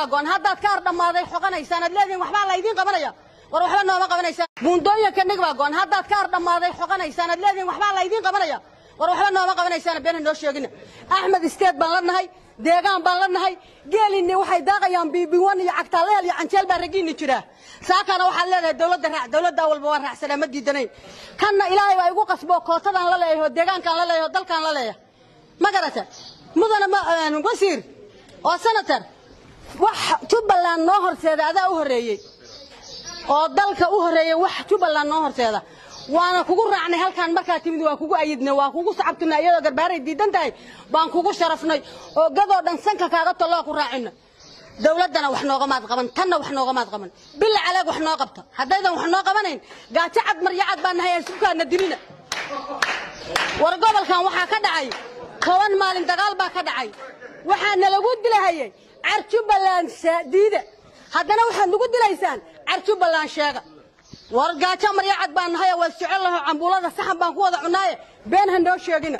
goon haddaad ka ardhamaaday xoqanaysaan ad leediin waxbaa la idin qabanaya war waxba nooma qabanaysaa buundooyinka nigba goon haddaad ka ardhamaaday xoqanaysaan ad leediin waxbaa la idin qabanaya war waxba nooma qabanaysaa been noo sheegina Axmed Isteed baan la nahay deegaan baan la nahay geelini waxay daaqayaan biibiwan iyo cagtaaleel iyo canceel baa ragiini jira saakana waxa leedahay dawladda walba waa raacsanaa ma diidanayn kanna ilaahay baa igu qasbo kootadan la leeyahay deegaankan la leeyahay dalkan la leeyahay ma garata mudana ma wasiir oo senator wax Jubbaland noo horseeda adaa u horeeyay oo dalka u horeeyay wax Jubbaland noo horseeda waana kugu raacnay halkan marka timid waa kugu ayidnay waa kugu sacabtuna iyadoo garbaaray diidan tahay baan kugu sharafnay oo gadoo dhan sanka kaaga talo ku raacina dawladana wax nooga maad qaban tanna wax nooga maad qaban bil calaag wax noo qabta hadaydan wax noo qabanayn gaajo cad maryacad baan nahay iskukaana dilina war gobolkan waxa ka dhacay toban maalin dagaal baa ka dhacay waxaana lagu dilahayay Jubbaland diida haddana waxaad nagu dilaysaan Jubbaland sheega war gaajo maryacad baan nahay waa socol laho cambuulada saxan baan ku wada cunaaye been han noo sheegina